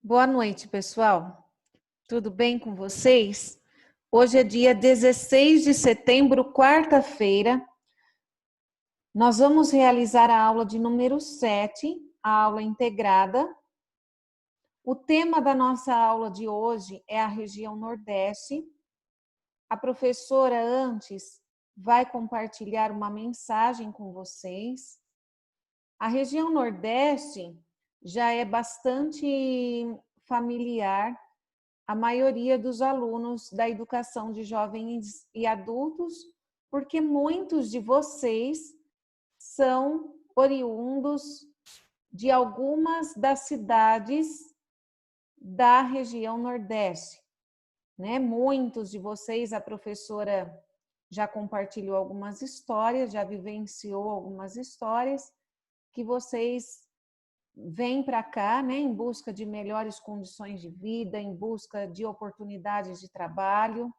Boa noite, pessoal. Tudo bem com vocês? Hoje é dia 16 de setembro, quarta-feira. Nós vamos realizar a aula de número 7, a aula integrada. O tema da nossa aula de hoje é a região Nordeste. A professora antes vai compartilhar uma mensagem com vocês. A região Nordeste já é bastante familiar a maioria dos alunos da educação de jovens e adultos, porque muitos de vocês são oriundos de algumas das cidades da região Nordeste, né? Muitos de vocês, a professora já compartilhou algumas histórias, já vivenciou algumas histórias que vocês vêm para cá, né, em busca de melhores condições de vida, em busca de oportunidades de trabalho.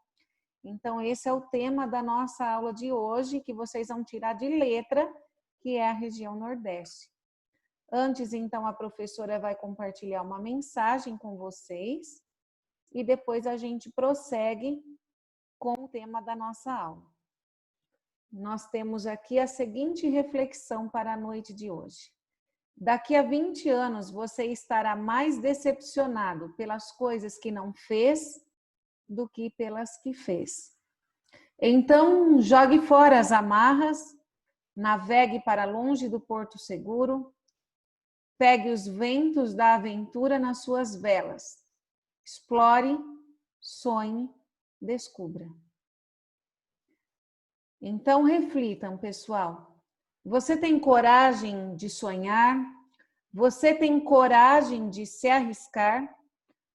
Então, esse é o tema da nossa aula de hoje, que vocês vão tirar de letra, que é a região Nordeste. Antes, então, a professora vai compartilhar uma mensagem com vocês e depois a gente prossegue com o tema da nossa aula. Nós temos aqui a seguinte reflexão para a noite de hoje. Daqui a 20 anos, você estará mais decepcionado pelas coisas que não fez do que pelas que fez. Então, jogue fora as amarras, navegue para longe do porto seguro, pegue os ventos da aventura nas suas velas, explore, sonhe, descubra. Então, reflitam, pessoal. Você tem coragem de sonhar? Você tem coragem de se arriscar?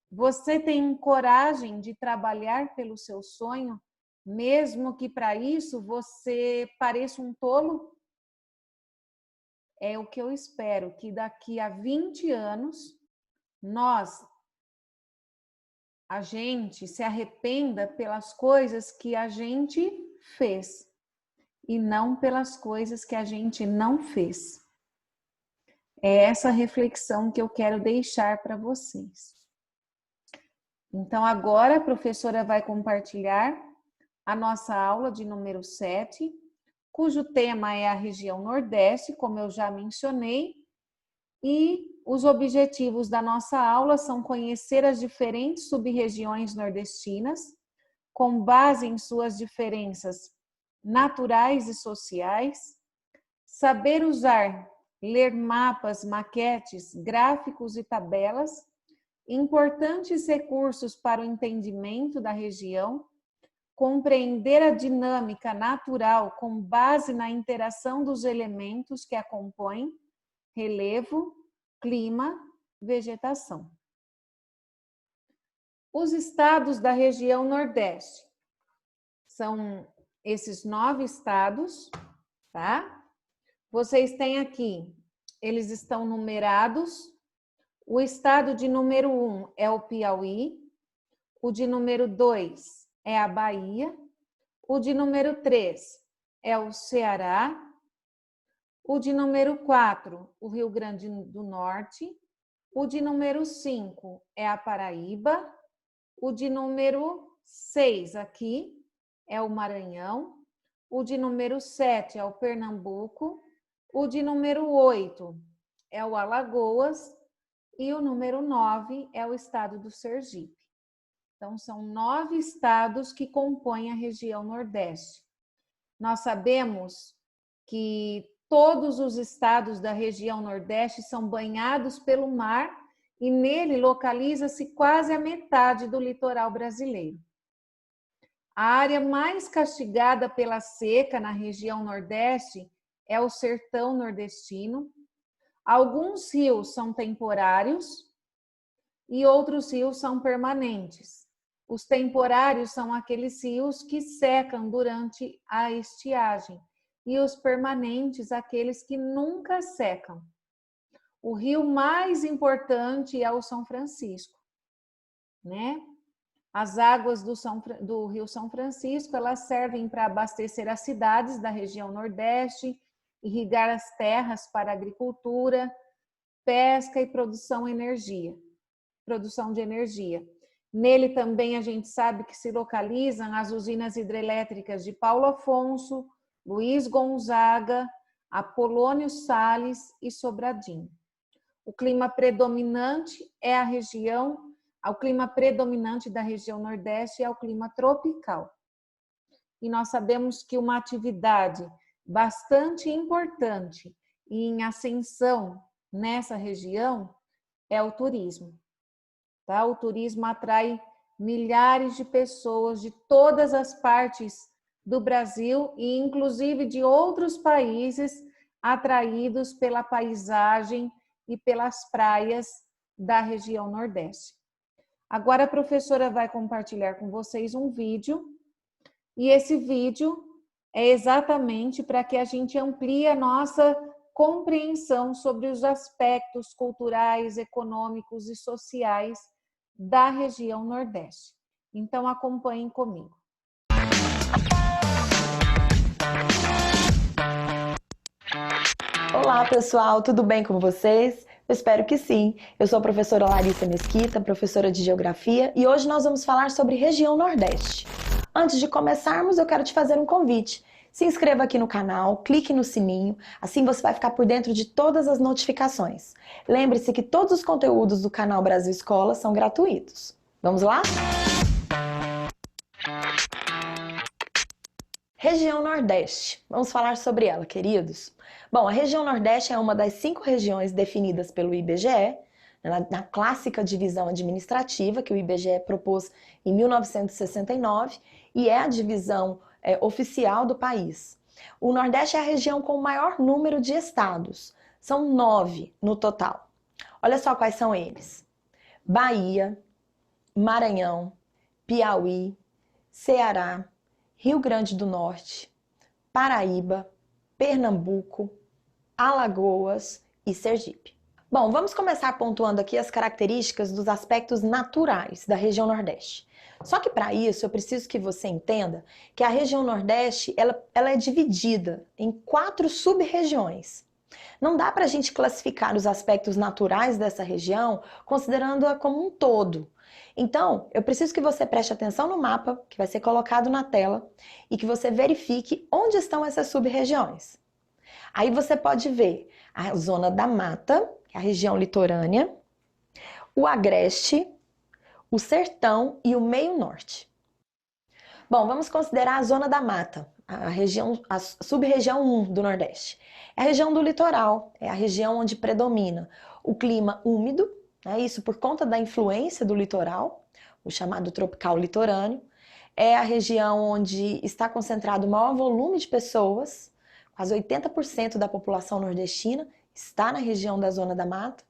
Você tem coragem de trabalhar pelo seu sonho, mesmo que para isso você pareça um tolo? É o que eu espero, que daqui a 20 anos, a gente se arrependa pelas coisas que a gente fez e não pelas coisas que a gente não fez. É essa reflexão que eu quero deixar para vocês. Então, agora a professora vai compartilhar a nossa aula de número 7, cujo tema é a região Nordeste, como eu já mencionei, e os objetivos da nossa aula são conhecer as diferentes sub-regiões nordestinas, com base em suas diferenças naturais e sociais, saber usar, ler mapas, maquetes, gráficos e tabelas, importantes recursos para o entendimento da região, compreender a dinâmica natural com base na interação dos elementos que a compõem, relevo, clima, vegetação. Os estados da região Nordeste são esses 9 estados, tá? Vocês têm aqui, eles estão numerados. O estado de número 1 é o Piauí, o de número 2 é a Bahia, o de número 3 é o Ceará, o de número 4, o Rio Grande do Norte, o de número 5 é a Paraíba, o de número 6 aqui é o Maranhão, o de número 7 é o Pernambuco, o de número 8 é o Alagoas e o número 9 é o estado do Sergipe. Então, são 9 estados que compõem a região Nordeste. Nós sabemos que todos os estados da região Nordeste são banhados pelo mar e nele localiza-se quase a metade do litoral brasileiro. A área mais castigada pela seca na região Nordeste é o sertão nordestino. Alguns rios são temporários e outros rios são permanentes. Os temporários são aqueles rios que secam durante a estiagem e os permanentes, aqueles que nunca secam. O rio mais importante é o São Francisco, né? As águas do Rio São Francisco, elas servem para abastecer as cidades da região Nordeste, irrigar as terras para agricultura, pesca e produção produção de energia. Nele também a gente sabe que se localizam as usinas hidrelétricas de Paulo Afonso, Luiz Gonzaga, Apolônio Sales e Sobradinho. O clima predominante da região Nordeste é o clima tropical. E nós sabemos que uma atividade bastante importante e em ascensão nessa região é o turismo. Tá? O turismo atrai milhares de pessoas de todas as partes do Brasil e inclusive de outros países atraídos pela paisagem e pelas praias da região Nordeste. Agora a professora vai compartilhar com vocês um vídeo e esse vídeo é exatamente para que a gente amplie a nossa compreensão sobre os aspectos culturais, econômicos e sociais da região Nordeste. Então acompanhem comigo. Olá pessoal, tudo bem com vocês? Eu espero que sim. Eu sou a professora Larissa Mesquita, professora de Geografia, e hoje nós vamos falar sobre região Nordeste. Antes de começarmos, eu quero te fazer um convite. Se inscreva aqui no canal, clique no sininho, assim você vai ficar por dentro de todas as notificações. Lembre-se que todos os conteúdos do canal Brasil Escola são gratuitos. Vamos lá? Região Nordeste. Vamos falar sobre ela, queridos? Bom, a região Nordeste é uma das 5 regiões definidas pelo IBGE, na clássica divisão administrativa que o IBGE propôs em 1969, e é a divisão oficial do país. O Nordeste é a região com o maior número de estados. São 9 no total. Olha só quais são eles: Bahia, Maranhão, Piauí, Ceará, Rio Grande do Norte, Paraíba, Pernambuco, Alagoas e Sergipe. Bom, vamos começar pontuando aqui as características dos aspectos naturais da região Nordeste. Só que para isso eu preciso que você entenda que a região Nordeste ela é dividida em 4 sub-regiões. Não dá para a gente classificar os aspectos naturais dessa região considerando-a como um todo. Então, eu preciso que você preste atenção no mapa que vai ser colocado na tela e que você verifique onde estão essas sub-regiões. Aí você pode ver a zona da mata, que é a região litorânea, o agreste, o sertão e o meio norte. Bom, vamos considerar a zona da mata, a sub-região 1 do Nordeste. É a região do litoral, é a região onde predomina o clima úmido, isso por conta da influência do litoral, o chamado tropical litorâneo. É a região onde está concentrado o maior volume de pessoas, quase 80% da população nordestina está na região da zona da mata.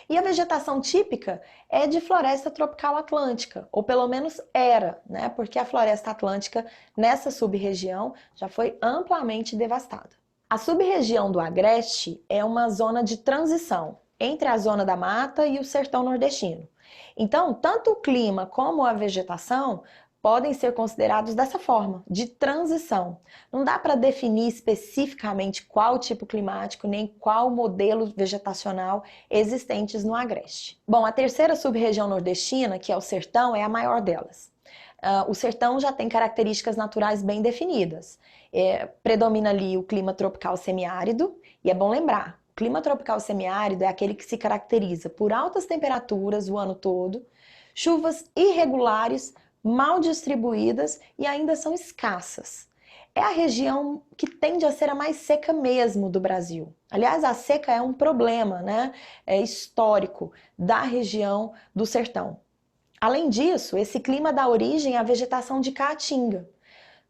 E a vegetação típica é de floresta tropical atlântica, ou pelo menos era, porque a floresta atlântica nessa sub-região já foi amplamente devastada. A sub-região do Agreste é uma zona de transição entre a zona da mata e o sertão nordestino. Então, tanto o clima como a vegetação podem ser considerados dessa forma, de transição. Não dá para definir especificamente qual tipo climático, nem qual modelo vegetacional existentes no Agreste. Bom, a terceira sub-região nordestina, que é o sertão, é a maior delas. O sertão já tem características naturais bem definidas. Predomina ali o clima tropical semiárido, e é bom lembrar, o clima tropical semiárido é aquele que se caracteriza por altas temperaturas o ano todo, chuvas irregulares, mal distribuídas e ainda são escassas. É a região que tende a ser a mais seca mesmo do Brasil. Aliás, a seca é um problema, histórico da região do sertão. Além disso, esse clima dá origem à vegetação de caatinga,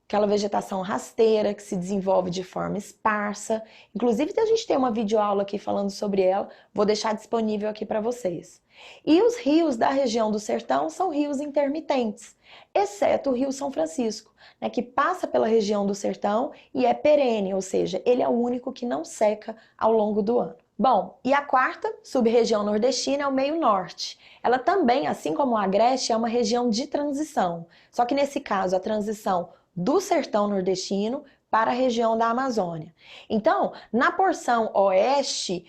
aquela vegetação rasteira que se desenvolve de forma esparsa. Inclusive, a gente tem uma videoaula aqui falando sobre ela, vou deixar disponível aqui para vocês. E os rios da região do sertão são rios intermitentes, exceto o Rio São Francisco, que passa pela região do sertão e é perene, ou seja, ele é o único que não seca ao longo do ano. Bom, e a quarta sub-região nordestina é o meio norte. Ela também, assim como o Agreste, é uma região de transição, só que nesse caso a transição do sertão nordestino para a região da Amazônia. Então, na porção oeste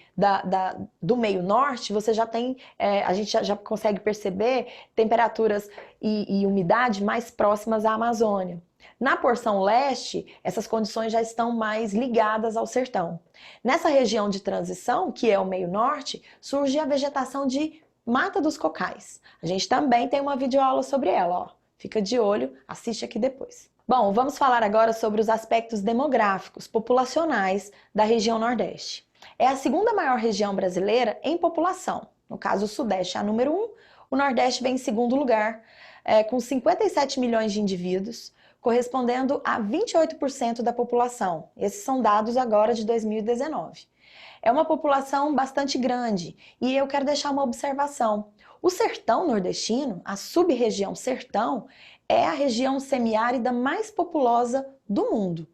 do meio norte, você já tem, a gente já consegue perceber temperaturas e umidade mais próximas à Amazônia. Na porção leste, essas condições já estão mais ligadas ao sertão. Nessa região de transição, que é o meio norte, surge a vegetação de Mata dos Cocais. A gente também tem uma videoaula sobre ela, ó. Fica de olho, assiste aqui depois. Bom, vamos falar agora sobre os aspectos demográficos, populacionais da região Nordeste. É a segunda maior região brasileira em população. No caso, o Sudeste é a número 1, o Nordeste vem em segundo lugar, com 57 milhões de indivíduos, correspondendo a 28% da população. Esses são dados agora de 2019. É uma população bastante grande e eu quero deixar uma observação. O sertão nordestino, a sub-região sertão, é a região semiárida mais populosa do mundo.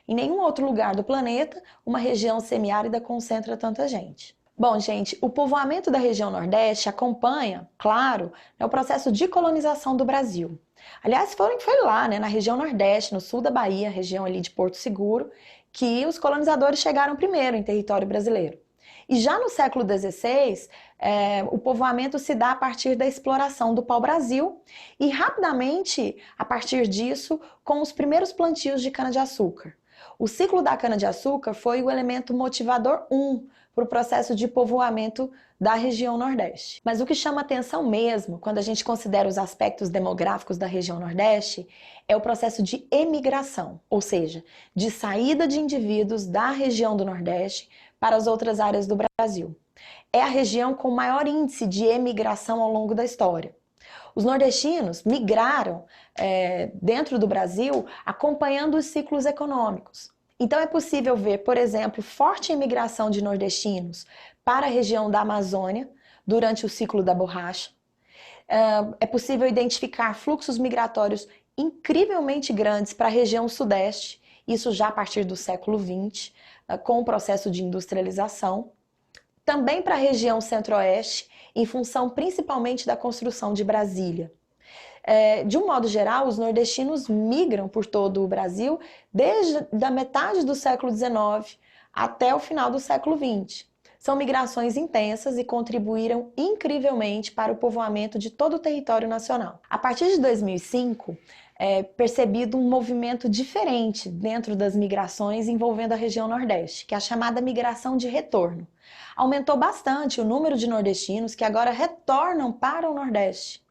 Em nenhum outro lugar do planeta, uma região semiárida concentra tanta gente. Bom, gente, o povoamento da região Nordeste acompanha, claro, o processo de colonização do Brasil. Aliás, foi lá, na região Nordeste, no sul da Bahia, região ali de Porto Seguro, que os colonizadores chegaram primeiro em território brasileiro. E já no século XVI, o povoamento se dá a partir da exploração do pau-brasil e rapidamente, a partir disso, com os primeiros plantios de cana-de-açúcar. O ciclo da cana-de-açúcar foi o elemento motivador 1 para o processo de povoamento da região Nordeste. Mas o que chama atenção mesmo, quando a gente considera os aspectos demográficos da região Nordeste, é o processo de emigração, ou seja, de saída de indivíduos da região do Nordeste para as outras áreas do Brasil. É a região com maior índice de emigração ao longo da história. Os nordestinos migraram dentro do Brasil acompanhando os ciclos econômicos. Então é possível ver, por exemplo, forte imigração de nordestinos para a região da Amazônia durante o ciclo da borracha. É possível identificar fluxos migratórios incrivelmente grandes para a região sudeste, isso já a partir do século XX, com o processo de industrialização. Também para a região centro-oeste, em função principalmente da construção de Brasília. De um modo geral, os nordestinos migram por todo o Brasil desde a metade do século XIX até o final do século XX. São migrações intensas e contribuíram incrivelmente para o povoamento de todo o território nacional. A partir de 2005, é percebido um movimento diferente dentro das migrações envolvendo a região Nordeste, que é a chamada migração de retorno. Aumentou bastante o número de nordestinos que agora retornam para o Nordeste.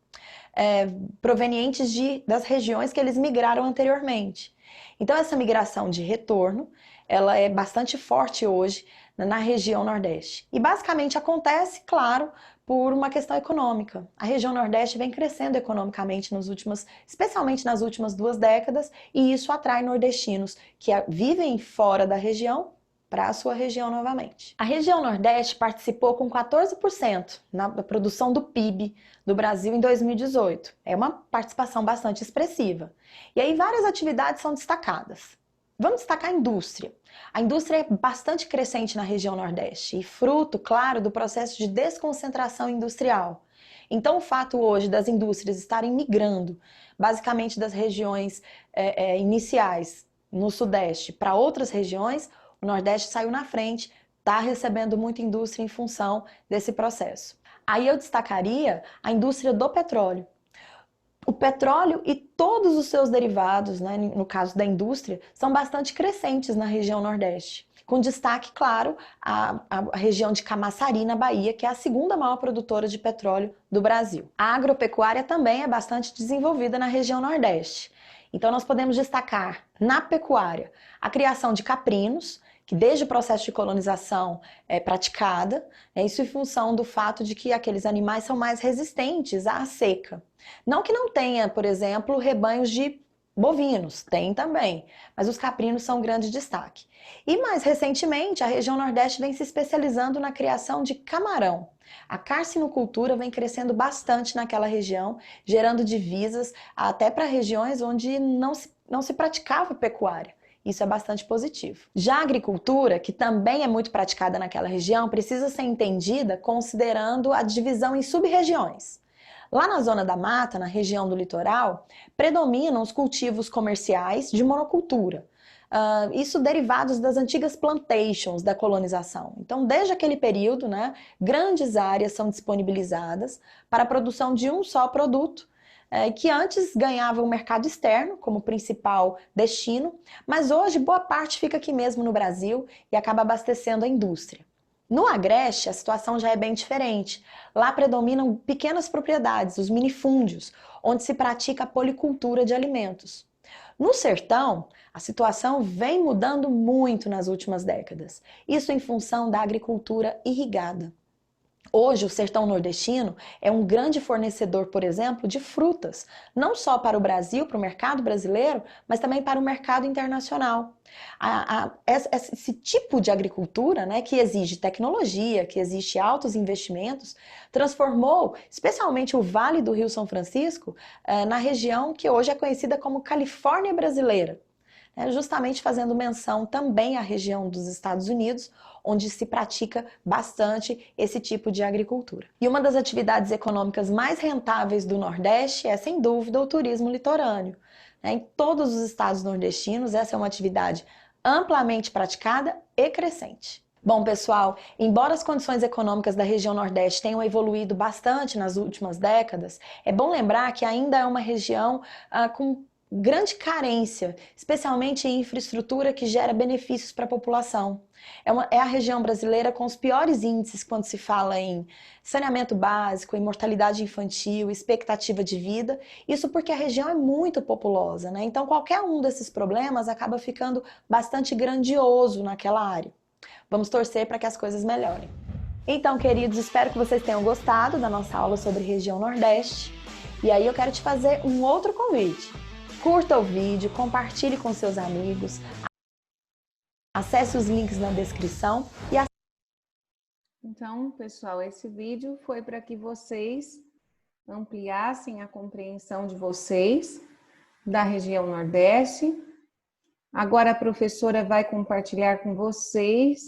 Provenientes das regiões que eles migraram anteriormente. Então essa migração de retorno, ela é bastante forte hoje na região Nordeste. E basicamente acontece, claro, por uma questão econômica. A região Nordeste vem crescendo economicamente especialmente nas últimas 2 décadas, e isso atrai nordestinos que vivem fora da região para a sua região novamente. A região Nordeste participou com 14% na produção do PIB do Brasil em 2018. É uma participação bastante expressiva. E aí várias atividades são destacadas. Vamos destacar a indústria. A indústria é bastante crescente na região Nordeste e fruto, claro, do processo de desconcentração industrial. Então o fato hoje das indústrias estarem migrando, basicamente das regiões iniciais no Sudeste para outras regiões, o Nordeste saiu na frente, está recebendo muita indústria em função desse processo. Aí eu destacaria a indústria do petróleo. O petróleo e todos os seus derivados, no caso da indústria, são bastante crescentes na região Nordeste. Com destaque, claro, a região de Camaçari, na Bahia, que é a segunda maior produtora de petróleo do Brasil. A agropecuária também é bastante desenvolvida na região Nordeste. Então nós podemos destacar na pecuária a criação de caprinos, que desde o processo de colonização é praticada, isso em função do fato de que aqueles animais são mais resistentes à seca. Não que não tenha, por exemplo, rebanhos de bovinos, tem também, mas os caprinos são um grande destaque. E mais recentemente, a região Nordeste vem se especializando na criação de camarão. A carcinocultura vem crescendo bastante naquela região, gerando divisas até para regiões onde não se praticava pecuária. Isso é bastante positivo. Já a agricultura, que também é muito praticada naquela região, precisa ser entendida considerando a divisão em sub-regiões. Lá na zona da mata, na região do litoral, predominam os cultivos comerciais de monocultura. Isso derivados das antigas plantations da colonização. Então, desde aquele período, né, grandes áreas são disponibilizadas para a produção de um só produto, que antes ganhava o mercado externo como principal destino, mas hoje boa parte fica aqui mesmo no Brasil e acaba abastecendo a indústria. No Agreste, a situação já é bem diferente. Lá predominam pequenas propriedades, os minifúndios, onde se pratica a policultura de alimentos. No sertão, a situação vem mudando muito nas últimas décadas. Isso em função da agricultura irrigada. Hoje, o sertão nordestino é um grande fornecedor, por exemplo, de frutas, não só para o Brasil, para o mercado brasileiro, mas também para o mercado internacional. Esse tipo de agricultura, né, que exige tecnologia, que exige altos investimentos, transformou especialmente o Vale do Rio São Francisco na região que hoje é conhecida como Califórnia brasileira, justamente fazendo menção também à região dos Estados Unidos, onde se pratica bastante esse tipo de agricultura. E uma das atividades econômicas mais rentáveis do Nordeste é, sem dúvida, o turismo litorâneo. Em todos os estados nordestinos, essa é uma atividade amplamente praticada e crescente. Bom, pessoal, embora as condições econômicas da região Nordeste tenham evoluído bastante nas últimas décadas, é bom lembrar que ainda é uma região com grande carência, especialmente em infraestrutura que gera benefícios para a população. É a região brasileira com os piores índices quando se fala em saneamento básico, em mortalidade infantil, expectativa de vida. Isso porque a região é muito populosa, né? Então qualquer um desses problemas acaba ficando bastante grandioso naquela área. Vamos torcer para que as coisas melhorem. Então, queridos, espero que vocês tenham gostado da nossa aula sobre região Nordeste. E aí eu quero te fazer um outro convite. Curta o vídeo, compartilhe com seus amigos, acesse os links na descrição e Então, pessoal, esse vídeo foi para que vocês ampliassem a compreensão de vocês da região Nordeste. Agora a professora vai compartilhar com vocês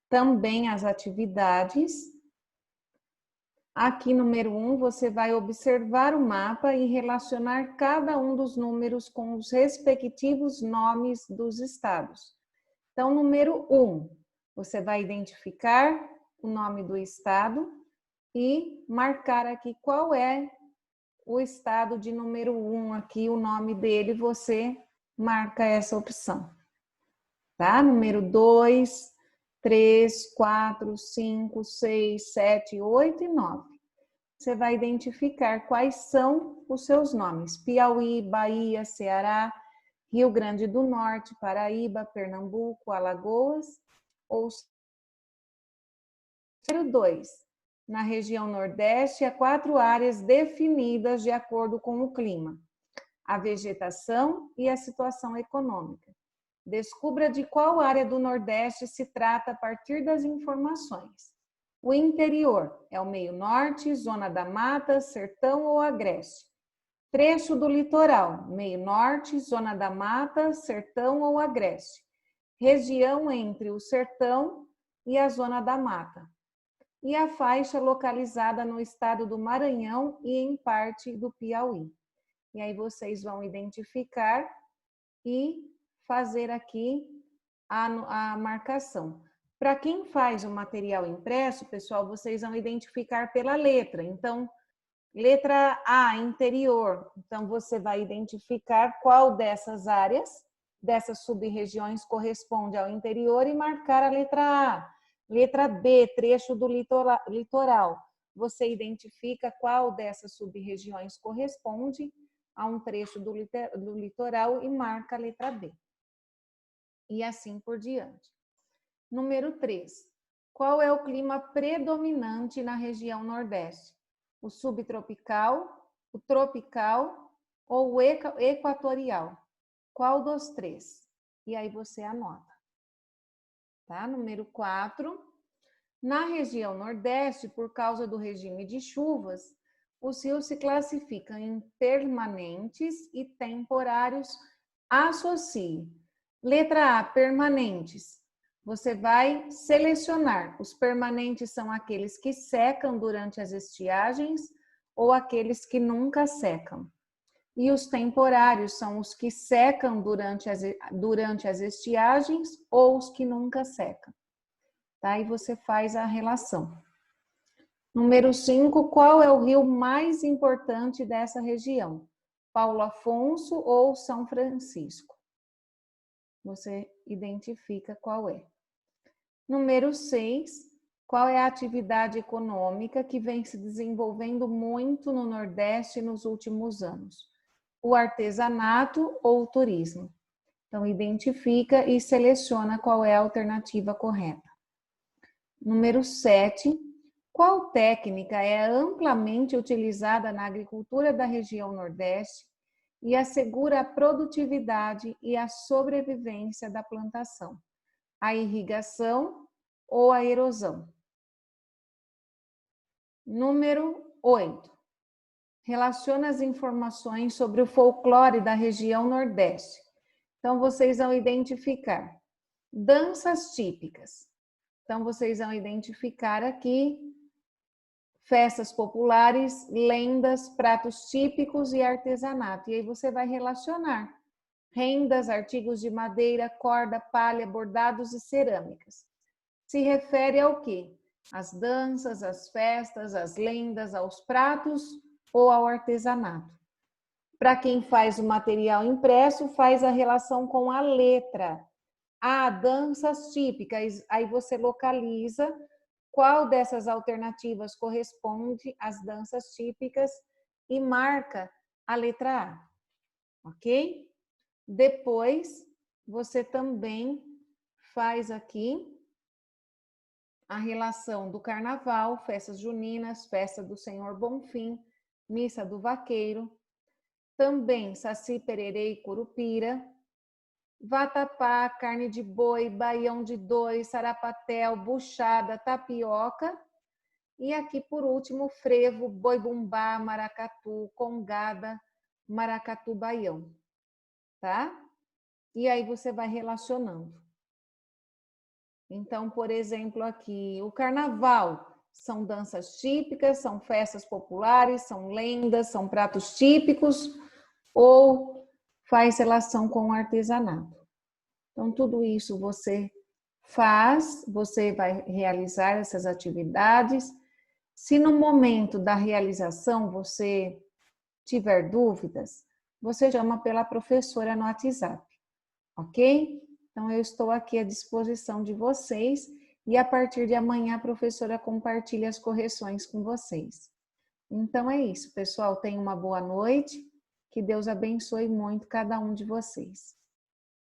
também as atividades. Aqui, número 1, você vai observar o mapa e relacionar cada um dos números com os respectivos nomes dos estados. Então, número 1, você vai identificar o nome do estado e marcar aqui qual é o estado de número 1 aqui, o nome dele, você marca essa opção. Tá? Número 2, 3, 4, 5, 6, 7, 8 e 9. Você vai identificar quais são os seus nomes. Piauí, Bahia, Ceará, Rio Grande do Norte, Paraíba, Pernambuco, Alagoas. Ou número 2. Na região Nordeste, há 4 áreas definidas de acordo com o clima, a vegetação e a situação econômica. Descubra de qual área do Nordeste se trata a partir das informações. O interior é o meio norte, zona da mata, sertão ou agreste. Trecho do litoral, meio norte, zona da mata, sertão ou agreste. Região entre o sertão e a zona da mata. E a faixa localizada no estado do Maranhão e em parte do Piauí. E aí vocês vão identificar e fazer aqui a marcação. Para quem faz o material impresso, pessoal, vocês vão identificar pela letra. Então, letra A, interior. Então, você vai identificar qual dessas áreas, dessas sub-regiões corresponde ao interior e marcar a letra A. Letra B, trecho do litoral. Você identifica qual dessas sub-regiões corresponde a um trecho do litoral e marca a letra B. E assim por diante. Número 3. Qual é o clima predominante na região Nordeste? O subtropical, o tropical ou o equatorial? Qual dos 3? E aí você anota. Tá? Número 4. Na região Nordeste, por causa do regime de chuvas, os rios se classificam em permanentes e temporários. Associe. Letra A, permanentes. Você vai selecionar. Os permanentes são aqueles que secam durante as estiagens ou aqueles que nunca secam. E os temporários são os que secam durante as estiagens ou os que nunca secam. Tá? E você faz a relação. Número 5, qual é o rio mais importante dessa região? Paulo Afonso ou São Francisco? Você identifica qual é. Número 6, qual é a atividade econômica que vem se desenvolvendo muito no Nordeste nos últimos anos? O artesanato ou o turismo? Então, identifica e seleciona qual é a alternativa correta. Número 7, qual técnica é amplamente utilizada na agricultura da região Nordeste e assegura a produtividade e a sobrevivência da plantação? A irrigação ou a erosão? Número 8. Relaciona as informações sobre o folclore da região Nordeste. Então, vocês vão identificar danças típicas. Então, vocês vão identificar aqui festas populares, lendas, pratos típicos e artesanato. E aí você vai relacionar rendas, artigos de madeira, corda, palha, bordados e cerâmicas. Se refere ao quê? Às danças, às festas, às lendas, aos pratos ou ao artesanato. Para quem faz o material impresso, faz a relação com a letra. Danças típicas, aí você localiza qual dessas alternativas corresponde às danças típicas e marca a letra A, ok? Depois, você também faz aqui a relação do carnaval, festas juninas, festa do Senhor Bonfim, missa do vaqueiro, também Saci Pererê e Curupira, vatapá, carne de boi, baião de dois, sarapatel, buchada, tapioca. E aqui, por último, frevo, boi-bumbá, maracatu, congada, maracatu, baião. Tá? E aí você vai relacionando. Então, por exemplo, aqui, o carnaval são danças típicas, são festas populares, são lendas, são pratos típicos ou faz relação com o artesanato. Então, tudo isso você faz, você vai realizar essas atividades. Se no momento da realização você tiver dúvidas, você chama pela professora no WhatsApp, ok? Então, eu estou aqui à disposição de vocês e a partir de amanhã a professora compartilha as correções com vocês. Então, é isso, pessoal. Tenham uma boa noite. Que Deus abençoe muito cada um de vocês.